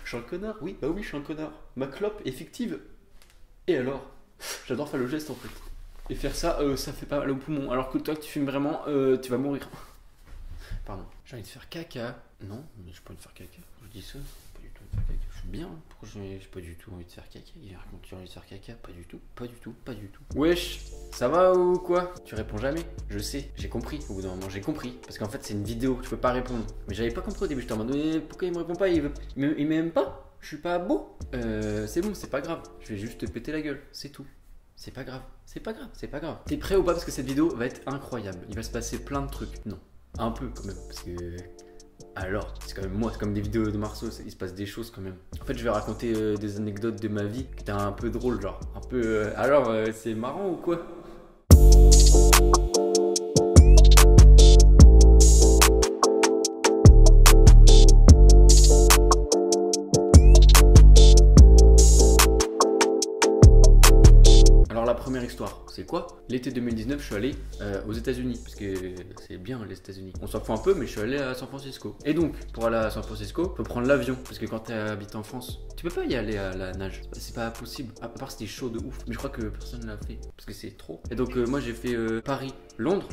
Je suis un connard, oui, bah oui, je suis un connard. Ma clope est fictive. Et alors? J'adore faire le geste en fait. Et faire ça, ça fait pas mal au poumon. Alors que toi, tu fumes vraiment, tu vas mourir. Pardon. J'ai envie de faire caca. Non, mais j'ai pas envie de faire caca. Je dis ça, pas du tout envie de faire caca. Je suis bien. Pourquoi j'ai pas du tout envie de faire caca? Il raconte tu as envie de faire caca? Pas du tout, pas du tout, pas du tout. Wesh, ça va ou quoi? Tu réponds jamais? Je sais, j'ai compris. Au bout d'un moment, j'ai compris. Parce qu'en fait, c'est une vidéo, tu peux pas répondre. Mais j'avais pas compris au début. J'étais en mode, mais pourquoi il me répond pas? Il m'aime pas? Je suis pas beau? C'est bon, c'est pas grave. Je vais juste te péter la gueule, c'est tout. C'est pas grave, c'est pas grave, c'est pas grave. T'es prêt ou pas? Parce que cette vidéo va être incroyable. Il va se passer plein de trucs. Non, un peu quand même. Parce que. Alors, c'est quand même moi, c'est comme des vidéos de Marceau, il se passe des choses quand même. En fait, je vais raconter des anecdotes de ma vie qui étaient un peu drôles, genre. Un peu. Alors, c'est marrant ou quoi? Première histoire, c'est quoi? L'été 2019, je suis allé aux États-Unis parce que c'est bien les États-Unis. On s'en fout un peu, mais je suis allé à San Francisco. Et donc, pour aller à San Francisco, faut prendre l'avion parce que quand tu habites en France, tu peux pas y aller à la nage. C'est pas possible. À part c'était chaud de ouf, mais je crois que personne l'a fait parce que c'est trop. Et donc, moi j'ai fait Paris, Londres,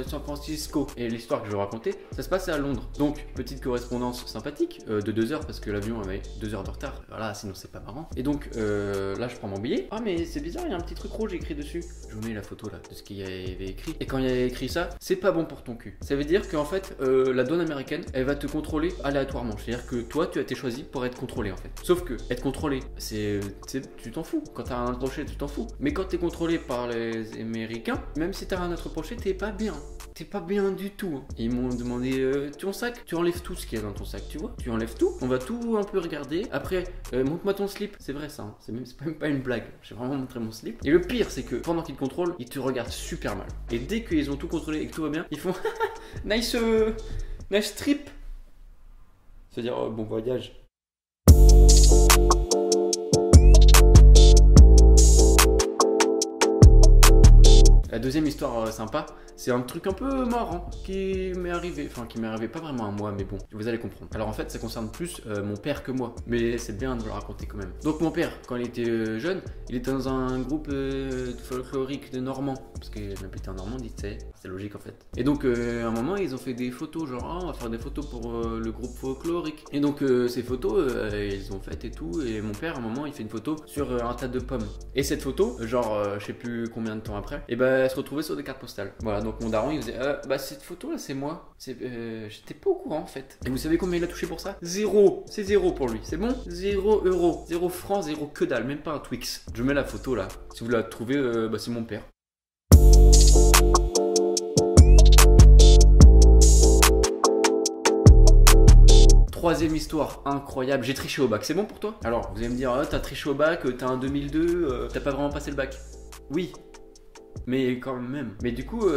San Francisco. Et l'histoire que je vais raconter, ça se passe à Londres. Donc, petite correspondance sympathique de 2 heures parce que l'avion avait 2 heures de retard. Voilà, sinon c'est pas marrant. Et donc, là, je prends mon billet. Ah, mais c'est bizarre. Il y a un petit truc rouge écrit dessus. Je vous mets la photo là de ce qu'il y avait écrit. Et quand il y avait écrit ça, c'est pas bon pour ton cul. Ça veut dire qu'en fait, la douane américaine, elle va te contrôler aléatoirement. C'est-à-dire que toi, tu as été choisi pour être contrôlé en fait. Sauf que être contrôlé, tu t'en fous. Quand t'as un reproché, tu t'en fous. Mais quand t'es contrôlé par les Américains, même si t'as rien à te reprocher, t'es pas bien. T'es pas bien du tout. Ils m'ont demandé ton sac, tu enlèves tout ce qu'il y a dans ton sac, tu vois. Tu enlèves tout, on va tout un peu regarder. Après, montre-moi ton slip. C'est vrai ça, hein. C'est même pas une blague. J'ai vraiment montré mon slip. Et le pire, c'est que pendant qu'ils te contrôlent, ils te regardent super mal. Et dès qu'ils ont tout contrôlé et que tout va bien, ils font nice trip. C'est-à-dire bon voyage. La deuxième histoire sympa, c'est un truc un peu marrant qui m'est arrivé. Enfin, qui m'est arrivé pas vraiment à moi, mais bon, vous allez comprendre. Alors en fait, ça concerne plus mon père que moi. Mais c'est bien de vous le raconter quand même. Donc mon père, quand il était jeune, il était dans un groupe folklorique de Normands. Parce qu'il habitait en Normandie, tu sais. C'est logique en fait. Et donc à un moment, ils ont fait des photos, genre on va faire des photos pour le groupe folklorique. Et donc ces photos, ils ont fait et tout. Et mon père, à un moment, il fait une photo sur un tas de pommes. Et cette photo, genre je sais plus combien de temps après, et ben elle se retrouvait sur des cartes postales. Voilà, donc mon daron il faisait bah cette photo là c'est moi. J'étais pas au courant en fait. Et vous savez combien il a touché pour ça? Zéro. C'est zéro pour lui, c'est bon? 0 euros, 0 francs, 0 que dalle, même pas un Twix. Je mets la photo là. Si vous la trouvez, bah c'est mon père. Troisième histoire incroyable, j'ai triché au bac, c'est bon pour toi? Alors, vous allez me dire, t'as triché au bac, t'as un 2002, t'as pas vraiment passé le bac. Oui, mais quand même. Mais du coup,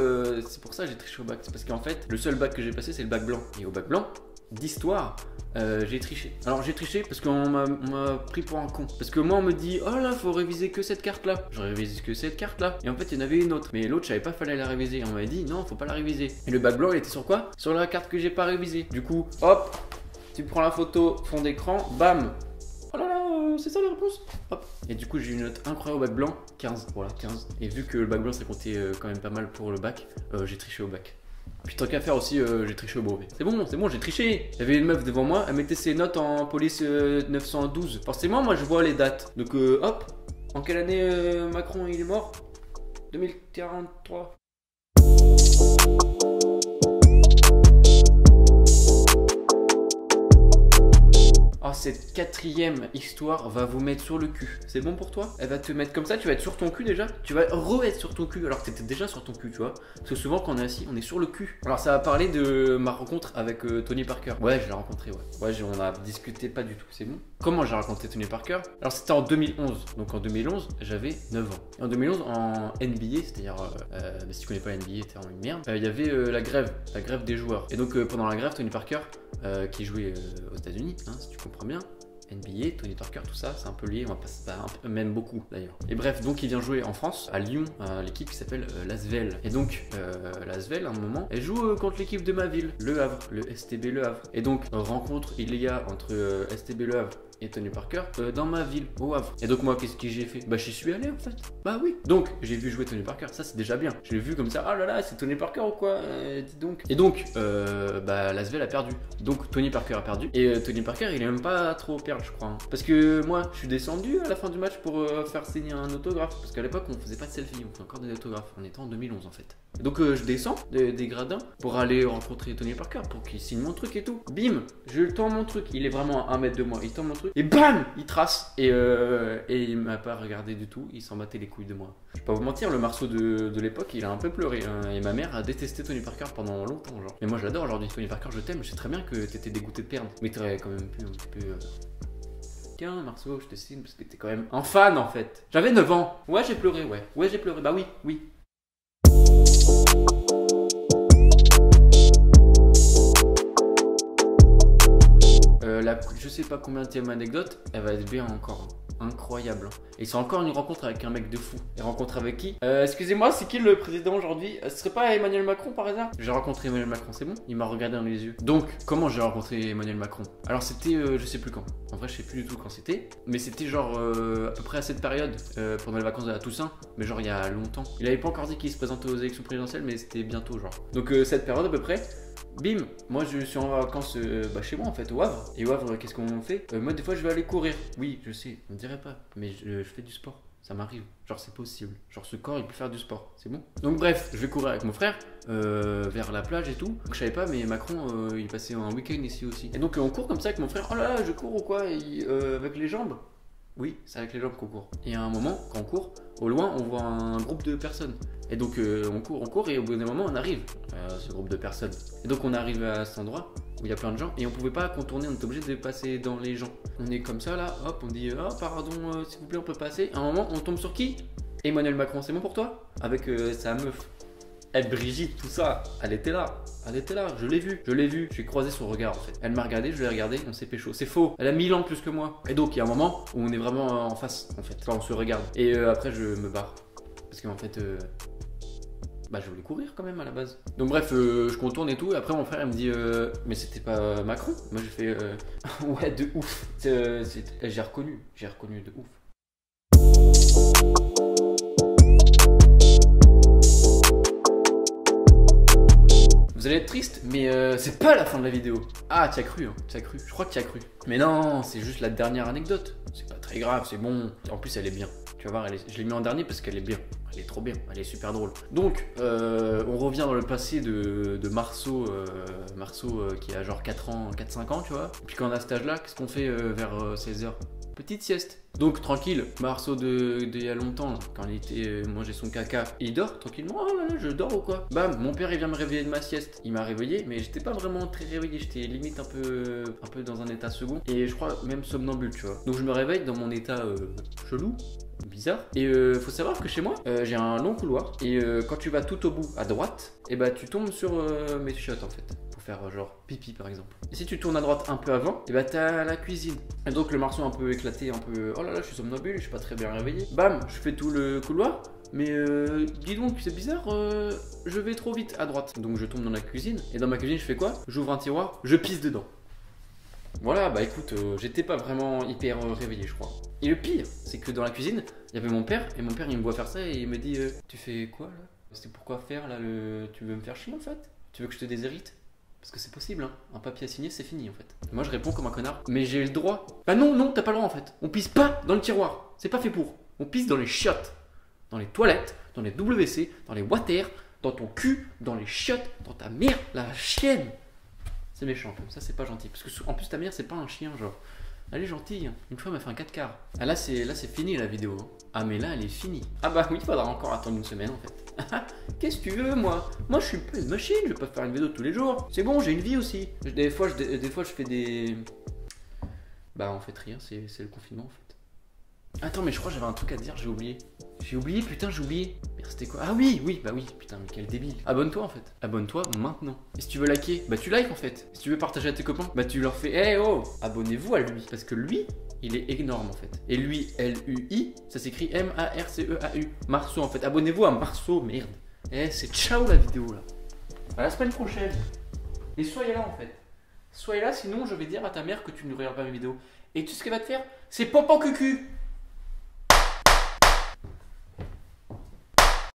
c'est pour ça que j'ai triché au bac. C'est parce qu'en fait, le seul bac que j'ai passé, c'est le bac blanc. Et au bac blanc, d'histoire, j'ai triché. Alors j'ai triché parce qu'on m'a pris pour un con. Parce que moi, on me dit, oh là, faut réviser que cette carte-là. Je révise que cette carte-là. Et en fait, il y en avait une autre. Mais l'autre, je savais pas, fallait la réviser. Et on m'a dit, non, faut pas la réviser. Et le bac blanc, il était sur quoi? Sur la carte que j'ai pas révisée. Du coup, hop, tu prends la photo, fond d'écran, bam. Oh là là, c'est ça la réponse? Hop. Et du coup, j'ai eu une note incroyable au bac blanc, 15. Voilà, 15. Et vu que le bac blanc, ça comptait quand même pas mal pour le bac, j'ai triché au bac. Puis tant qu'à faire aussi, j'ai triché au brevet. C'est bon, j'ai triché. Il y avait une meuf devant moi, elle mettait ses notes en police 912. Forcément, moi, je vois les dates. Donc, hop. En quelle année Macron il est mort? 2043. Oh, cette quatrième histoire va vous mettre sur le cul. C'est bon pour toi? Elle va te mettre comme ça, tu vas être sur ton cul déjà. Tu vas re-être sur ton cul alors que t'étais déjà sur ton cul, tu vois. Parce que souvent quand on est assis, on est sur le cul. Alors ça va parler de ma rencontre avec Tony Parker. Ouais, je l'ai rencontré, ouais. Ouais, on a discuté pas du tout, c'est bon. Comment j'ai rencontré Tony Parker? Alors c'était en 2011. Donc en 2011, j'avais 9 ans. Et en 2011, en NBA, c'est-à-dire, si tu connais pas NBA, t'es en une merde. Il y avait la grève des joueurs. Et donc pendant la grève, Tony Parker, qui jouait aux États-Unis, hein, si tu comprends bien, NBA, Tony Parker, tout ça, c'est un peu lié, on va pas, même beaucoup d'ailleurs. Et bref, donc il vient jouer en France, à Lyon, à l'équipe qui s'appelle l'Asvel. Et donc, l'Asvel, à un moment, elle joue contre l'équipe de ma ville, Le Havre, le STB Le Havre. Et donc, rencontre il y a entre STB Le Havre et Tony Parker dans ma ville, au Havre. Et donc moi, qu'est-ce que j'ai fait? Bah j'y suis allé en fait. Bah oui. Donc j'ai vu jouer Tony Parker, ça c'est déjà bien. Je l'ai vu comme ça, ah là là, c'est Tony Parker ou quoi, dis donc. Et donc, bah l'Asvel a perdu. Donc Tony Parker a perdu. Et Tony Parker, il est même pas trop perdre, je crois. Hein. Parce que moi, je suis descendu à la fin du match pour faire signer un autographe. Parce qu'à l'époque, on faisait pas de selfie, on fait encore des autographes. On était en 2011 en fait. Donc je descends des gradins pour aller rencontrer Tony Parker pour qu'il signe mon truc et tout. Bim, je lui tends mon truc. Il est vraiment à 1 mètre de moi. Il tend mon truc et bam, il trace. Et il m'a pas regardé du tout. Il s'en battait les couilles de moi. Je vais pas vous mentir, le Marceau de l'époque, il a un peu pleuré. Hein, et ma mère a détesté Tony Parker pendant longtemps, genre. Mais moi, je l'adore aujourd'hui. Tony Parker, je t'aime. Je sais très bien que t'étais dégoûté de perdre. Mais t'aurais quand même pu un petit peu. Tiens, Marceau, je te signe parce que t'es quand même un fan en fait. J'avais 9 ans. Ouais, j'ai pleuré, ouais. Ouais, j'ai pleuré. Bah oui, oui. Je sais pas combien de anecdote, elle va être bien encore. Incroyable. Et c'est encore une rencontre avec un mec de fou. Et rencontre avec qui? Excusez-moi, c'est qui le président aujourd'hui? Ce serait pas Emmanuel Macron par hasard? J'ai rencontré Emmanuel Macron, c'est bon? Il m'a regardé dans les yeux. Donc, comment j'ai rencontré Emmanuel Macron? Alors c'était, je sais plus quand. En vrai, je sais plus du tout quand c'était. Mais c'était genre à peu près à cette période, pendant les vacances de la Toussaint. Mais genre il y a longtemps. Il avait pas encore dit qu'il se présentait aux élections présidentielles, mais c'était bientôt genre. Donc cette période à peu près. Bim, moi je suis en vacances chez moi en fait, au Havre. Et au Havre, qu'est-ce qu'on fait? Moi des fois je vais aller courir. Oui, je sais, on ne dirait pas, mais je fais du sport. Ça m'arrive, genre c'est possible. Genre ce corps il peut faire du sport, c'est bon. Donc bref, je vais courir avec mon frère vers la plage et tout. Donc, je savais pas, mais Macron il passait un week-end ici aussi. Et donc on court comme ça avec mon frère. Oh là là, je cours ou quoi? Avec les jambes? Oui, c'est avec les jambes qu'on court. Et à un moment, quand on court, au loin, on voit un groupe de personnes. Et donc on court, et au bout d'un moment, on arrive à ce groupe de personnes. Et donc on arrive à cet endroit où il y a plein de gens, et on pouvait pas contourner, on était obligé de passer dans les gens. On est comme ça là, hop, on dit « Ah, pardon, s'il vous plaît, on peut passer ?» À un moment, on tombe sur qui? Emmanuel Macron, c'est bon pour toi? Avec sa meuf. Elle, Brigitte, tout ça, elle était là, je l'ai vue, j'ai croisé son regard en fait. Elle m'a regardé, je l'ai regardé, on s'est pécho. C'est faux, elle a 1000 ans de plus que moi. Et donc il y a un moment où on est vraiment en face en fait, quand on se regarde. Et après je me barre, parce qu'en fait, je voulais courir quand même à la base. Donc bref, je contourne et tout, et après mon frère il me dit mais c'était pas Macron? Moi j'ai fait ouais de ouf, j'ai reconnu de ouf. Vous allez être triste, mais c'est pas la fin de la vidéo. Ah, tu as cru, hein, tu as cru. Je crois que tu as cru. Mais non, c'est juste la dernière anecdote. C'est pas très grave, c'est bon. En plus, elle est bien. Tu vas voir, je l'ai mis en dernier parce qu'elle est bien. Elle est trop bien, elle est super drôle. Donc, on revient dans le passé de Marceau, qui a genre 4-5 ans, tu vois. Et puis quand on a cet âge-là, qu'est-ce qu'on fait vers 16h? Petite sieste. Donc tranquille, Marceau d'il y a longtemps, là, quand il était manger son caca, il dort tranquillement. Oh là là, je dors ou quoi? Bam, mon père il vient me réveiller de ma sieste. Il m'a réveillé, mais j'étais pas vraiment très réveillé, j'étais limite un peu dans un état second. Et je crois même somnambule, tu vois. Donc je me réveille dans mon état chelou, bizarre. Et faut savoir que chez moi, j'ai un long couloir. Et quand tu vas tout au bout à droite, et bah tu tombes sur mes chiottes en fait. Faire genre pipi par exemple. Et si tu tournes à droite un peu avant, et bah t'as la cuisine. Et donc le Marceau un peu éclaté, un peu oh là là je suis somnambule, je suis pas très bien réveillé. Bam, je fais tout le couloir. Mais dis donc c'est bizarre, je vais trop vite à droite. Donc je tombe dans la cuisine. Et dans ma cuisine je fais quoi? J'ouvre un tiroir, je pisse dedans. Voilà, bah écoute, j'étais pas vraiment hyper réveillé je crois. Et le pire, c'est que dans la cuisine, il y avait mon père. Et mon père il me voit faire ça et il me dit tu fais quoi là? C'est pourquoi faire là tu veux me faire chier en fait? Tu veux que je te déshérite? Parce que c'est possible, hein. Un papier à signer, c'est fini en fait. Et moi je réponds comme un connard, mais j'ai le droit. Bah non, t'as pas le droit en fait. On pisse pas dans le tiroir, c'est pas fait pour. On pisse dans les chiottes, dans les toilettes, dans les WC, dans les water, dans ton cul, dans les chiottes, dans ta mère, la chienne. C'est méchant un peu, ça c'est pas gentil. Parce que en plus ta mère c'est pas un chien genre. Elle est gentille, une fois elle m'a fait un 4 quarts. Ah là c'est fini la vidéo. Hein. Ah mais là elle est finie. Ah bah oui, il faudra encore attendre une semaine en fait. Qu'est-ce que tu veux moi? Moi je suis pas une machine, je vais pas faire une vidéo tous les jours. C'est bon, j'ai une vie aussi. Des fois je fais des... Bah en fait rien, c'est le confinement en fait. Attends, mais je crois que j'avais un truc à te dire, j'ai oublié. J'ai oublié, putain, j'ai oublié. Merde, c'était quoi? Ah oui, oui, bah oui, putain, mais quel débile. Abonne-toi en fait. Abonne-toi maintenant. Et si tu veux liker, bah tu likes en fait. Si tu veux partager à tes copains, bah tu leur fais, eh oh, abonnez-vous à lui. Parce que lui, il est énorme en fait. Et lui, L-U-I, ça s'écrit M-A-R-C-E-A-U. Marceau en fait. Abonnez-vous à Marceau, merde. Eh, c'est ciao la vidéo là. À la semaine prochaine. Et soyez là en fait. Soyez là, sinon je vais dire à ta mère que tu ne regardes pas mes vidéos. Et tu sais ce qu'elle va te faire? C'est popo cucu.